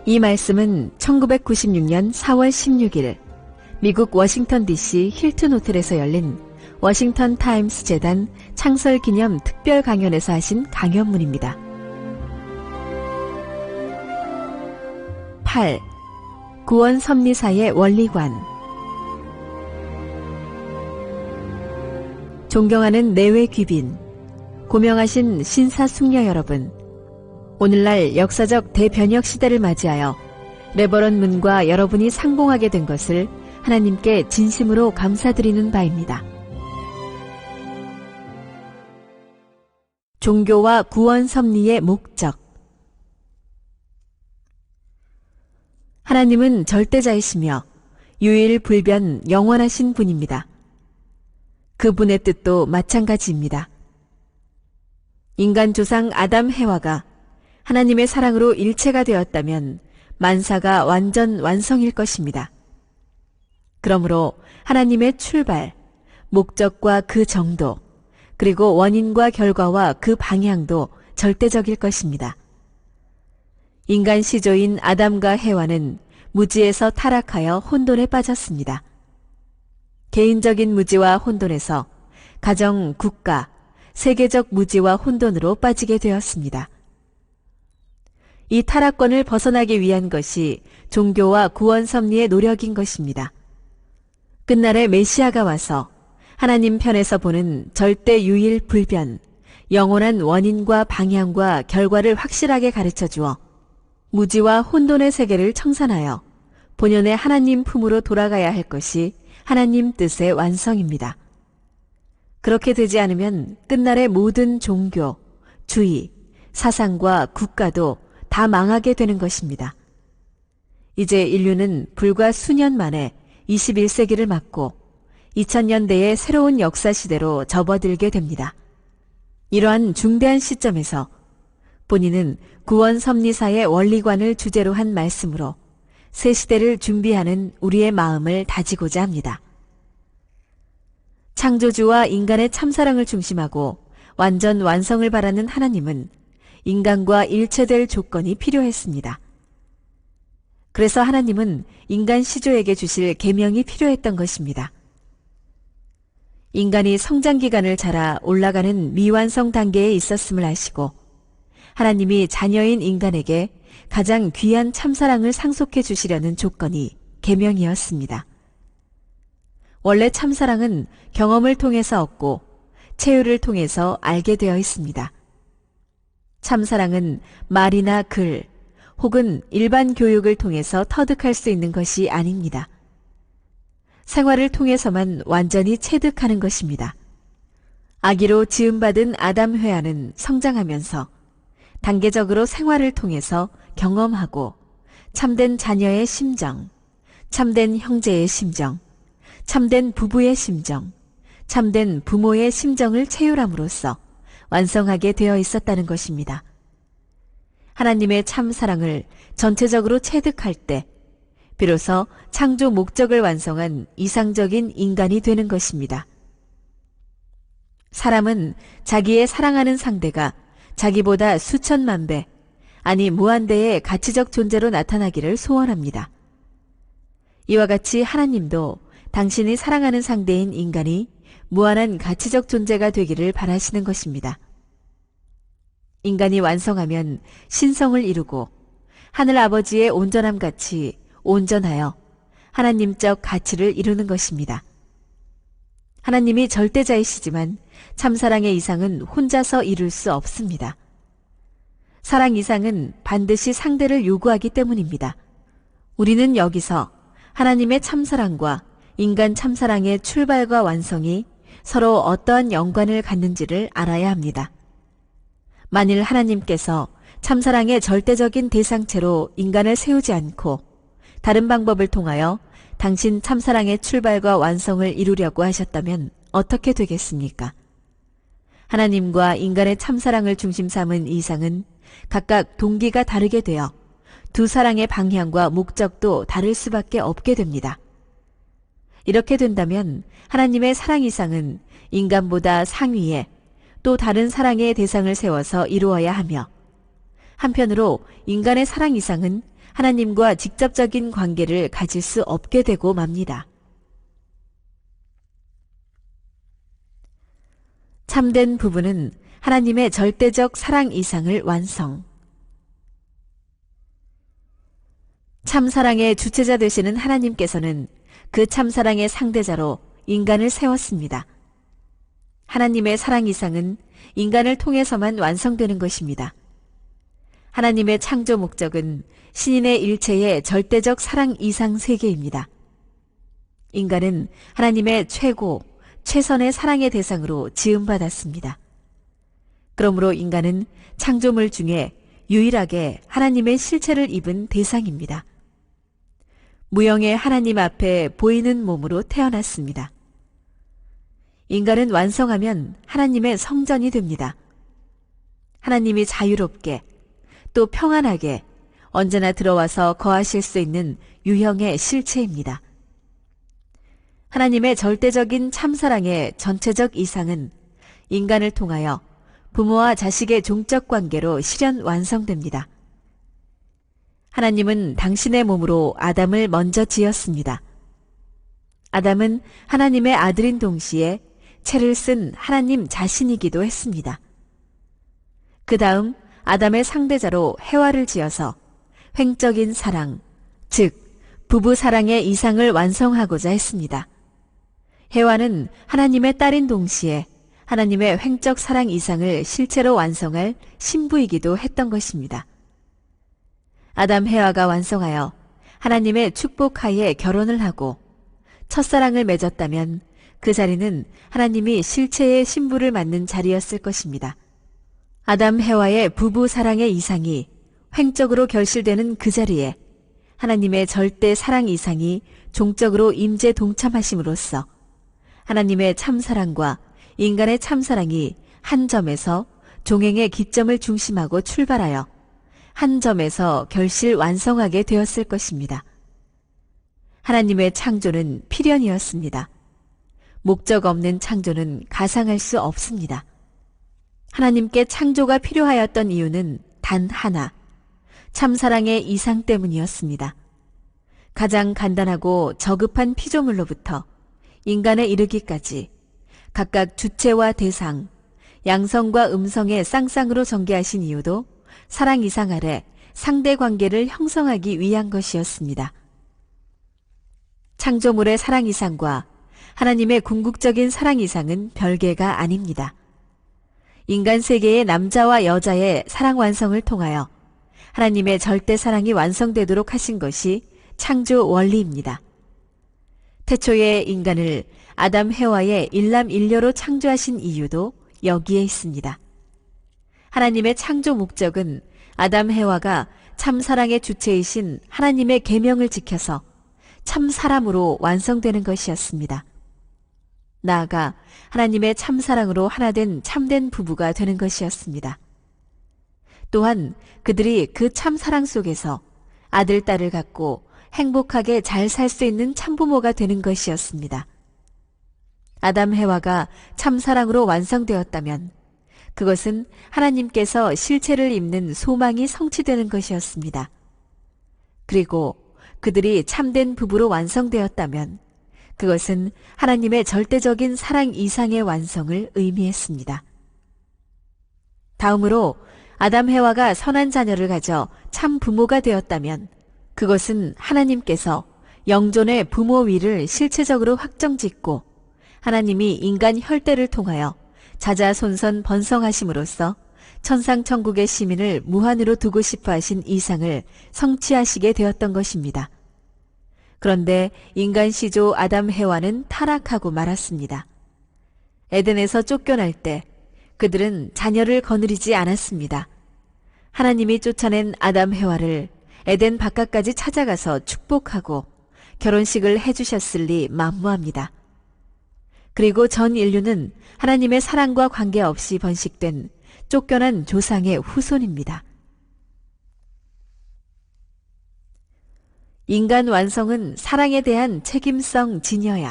이 말씀은 1996년 4월 16일 미국 워싱턴 DC 힐튼 호텔에서 열린 워싱턴 타임스 재단 창설 기념 특별 강연에서 하신 강연문입니다. 8. 구원 섭리사의 원리관. 존경하는 내외 귀빈, 고명하신 신사숙녀 여러분, 오늘날 역사적 대변혁 시대를 맞이하여 레버런 문과 여러분이 상봉하게 된 것을 하나님께 진심으로 감사드리는 바입니다. 종교와 구원 섭리의 목적. 하나님은 절대자이시며 유일불변 영원하신 분입니다. 그분의 뜻도 마찬가지입니다. 인간 조상 아담 해와가 하나님의 사랑으로 일체가 되었다면 만사가 완전 완성일 것입니다. 그러므로 하나님의 출발, 목적과 그 정도, 그리고 원인과 결과와 그 방향도 절대적일 것입니다. 인간 시조인 아담과 해와는 무지에서 타락하여 혼돈에 빠졌습니다. 개인적인 무지와 혼돈에서 가정, 국가, 세계적 무지와 혼돈으로 빠지게 되었습니다. 이 타락권을 벗어나기 위한 것이 종교와 구원 섭리의 노력인 것입니다. 끝날에 메시아가 와서 하나님 편에서 보는 절대 유일 불변, 영원한 원인과 방향과 결과를 확실하게 가르쳐 주어 무지와 혼돈의 세계를 청산하여 본연의 하나님 품으로 돌아가야 할 것이 하나님 뜻의 완성입니다. 그렇게 되지 않으면 끝날의 모든 종교, 주의, 사상과 국가도 다 망하게 되는 것입니다. 이제 인류는 불과 수년 만에 21세기를 맞고 2000년대의 새로운 역사 시대로 접어들게 됩니다. 이러한 중대한 시점에서 본인은 구원 섭리사의 원리관을 주제로 한 말씀으로 새 시대를 준비하는 우리의 마음을 다지고자 합니다. 창조주와 인간의 참사랑을 중심하고 완전 완성을 바라는 하나님은 인간과 일체될 조건이 필요했습니다. 그래서 하나님은 인간 시조에게 주실 계명이 필요했던 것입니다. 인간이 성장 기간을 자라 올라가는 미완성 단계에 있었음을 아시고 하나님이 자녀인 인간에게 가장 귀한 참사랑을 상속해 주시려는 조건이 계명이었습니다. 원래 참사랑은 경험을 통해서 얻고 체유를 통해서 알게 되어 있습니다. 참사랑은 말이나 글 혹은 일반 교육을 통해서 터득할 수 있는 것이 아닙니다. 생활을 통해서만 완전히 체득하는 것입니다. 아기로 지음받은 아담 회화는 성장하면서 단계적으로 생활을 통해서 경험하고 참된 자녀의 심정, 참된 형제의 심정, 참된 부부의 심정, 참된 부모의 심정을 체휼함으로써 완성하게 되어 있었다는 것입니다. 하나님의 참 사랑을 전체적으로 체득할 때 비로소 창조 목적을 완성한 이상적인 인간이 되는 것입니다. 사람은 자기의 사랑하는 상대가 자기보다 수천만 배, 아니 무한대의 가치적 존재로 나타나기를 소원합니다. 이와 같이 하나님도 당신이 사랑하는 상대인 인간이 무한한 가치적 존재가 되기를 바라시는 것입니다. 인간이 완성하면 신성을 이루고 하늘 아버지의 온전함 같이 온전하여 하나님적 가치를 이루는 것입니다. 하나님이 절대자이시지만 참사랑의 이상은 혼자서 이룰 수 없습니다. 사랑 이상은 반드시 상대를 요구하기 때문입니다. 우리는 여기서 하나님의 참사랑과 인간 참사랑의 출발과 완성이 서로 어떠한 연관을 갖는지를 알아야 합니다. 만일 하나님께서 참사랑의 절대적인 대상체로 인간을 세우지 않고 다른 방법을 통하여 당신 참사랑의 출발과 완성을 이루려고 하셨다면 어떻게 되겠습니까? 하나님과 인간의 참사랑을 중심 삼은 이상은 각각 동기가 다르게 되어 두 사랑의 방향과 목적도 다를 수밖에 없게 됩니다. 이렇게 된다면 하나님의 사랑 이상은 인간보다 상위에 또 다른 사랑의 대상을 세워서 이루어야 하며, 한편으로 인간의 사랑 이상은 하나님과 직접적인 관계를 가질 수 없게 되고 맙니다. 참된 부부는 하나님의 절대적 사랑 이상을 완성. 참사랑의 주체자 되시는 하나님께서는 그 참사랑의 상대자로 인간을 세웠습니다. 하나님의 사랑 이상은 인간을 통해서만 완성되는 것입니다. 하나님의 창조 목적은 신인의 일체의 절대적 사랑 이상 세계입니다. 인간은 하나님의 최고, 최선의 사랑의 대상으로 지음받았습니다. 그러므로 인간은 창조물 중에 유일하게 하나님의 실체를 입은 대상입니다. 무형의 하나님 앞에 보이는 몸으로 태어났습니다. 인간은 완성하면 하나님의 성전이 됩니다. 하나님이 자유롭게 또 평안하게 언제나 들어와서 거하실 수 있는 유형의 실체입니다. 하나님의 절대적인 참사랑의 전체적 이상은 인간을 통하여 부모와 자식의 종적 관계로 실현 완성됩니다. 하나님은 당신의 몸으로 아담을 먼저 지었습니다. 아담은 하나님의 아들인 동시에 채를 쓴 하나님 자신이기도 했습니다. 그 다음 아담의 상대자로 해와를 지어서 횡적인 사랑, 즉 부부 사랑의 이상을 완성하고자 했습니다. 해와는 하나님의 딸인 동시에 하나님의 횡적 사랑 이상을 실체로 완성할 신부이기도 했던 것입니다. 아담 해와가 완성하여 하나님의 축복하에 결혼을 하고 첫사랑을 맺었다면 그 자리는 하나님이 실체의 신부를 맞는 자리였을 것입니다. 아담 해와의 부부 사랑의 이상이 횡적으로 결실되는 그 자리에 하나님의 절대 사랑 이상이 종적으로 임재 동참하심으로써 하나님의 참사랑과 인간의 참사랑이 한 점에서 종행의 기점을 중심하고 출발하여 한 점에서 결실 완성하게 되었을 것입니다. 하나님의 창조는 필연이었습니다. 목적 없는 창조는 가상할 수 없습니다. 하나님께 창조가 필요하였던 이유는 단 하나, 참사랑의 이상 때문이었습니다. 가장 간단하고 저급한 피조물로부터 인간에 이르기까지 각각 주체와 대상, 양성과 음성의 쌍쌍으로 전개하신 이유도 사랑 이상 아래 상대 관계를 형성하기 위한 것이었습니다. 창조물의 사랑 이상과 하나님의 궁극적인 사랑 이상은 별개가 아닙니다. 인간 세계의 남자와 여자의 사랑 완성을 통하여 하나님의 절대 사랑이 완성되도록 하신 것이 창조 원리입니다. 태초에 인간을 아담 해와의 일남일녀로 창조하신 이유도 여기에 있습니다. 하나님의 창조 목적은 아담 해와가 참사랑의 주체이신 하나님의 계명을 지켜서 참사람으로 완성되는 것이었습니다. 나아가 하나님의 참사랑으로 하나된 참된 부부가 되는 것이었습니다. 또한 그들이 그 참사랑 속에서 아들, 딸을 갖고 행복하게 잘 살 수 있는 참부모가 되는 것이었습니다. 아담 해와가 참사랑으로 완성되었다면 그것은 하나님께서 실체를 입는 소망이 성취되는 것이었습니다. 그리고 그들이 참된 부부로 완성되었다면 그것은 하나님의 절대적인 사랑 이상의 완성을 의미했습니다. 다음으로 아담 해와가 선한 자녀를 가져 참 부모가 되었다면 그것은 하나님께서 영존의 부모 위를 실체적으로 확정짓고 하나님이 인간 혈대를 통하여 자자손손 번성하심으로써 천상천국의 시민을 무한으로 두고 싶어 하신 이상을 성취하시게 되었던 것입니다. 그런데 인간 시조 아담 해와는 타락하고 말았습니다. 에덴에서 쫓겨날 때 그들은 자녀를 거느리지 않았습니다. 하나님이 쫓아낸 아담 해와를 에덴 바깥까지 찾아가서 축복하고 결혼식을 해주셨을리 만무합니다. 그리고 전 인류는 하나님의 사랑과 관계없이 번식된 쫓겨난 조상의 후손입니다. 인간 완성은 사랑에 대한 책임성 진여야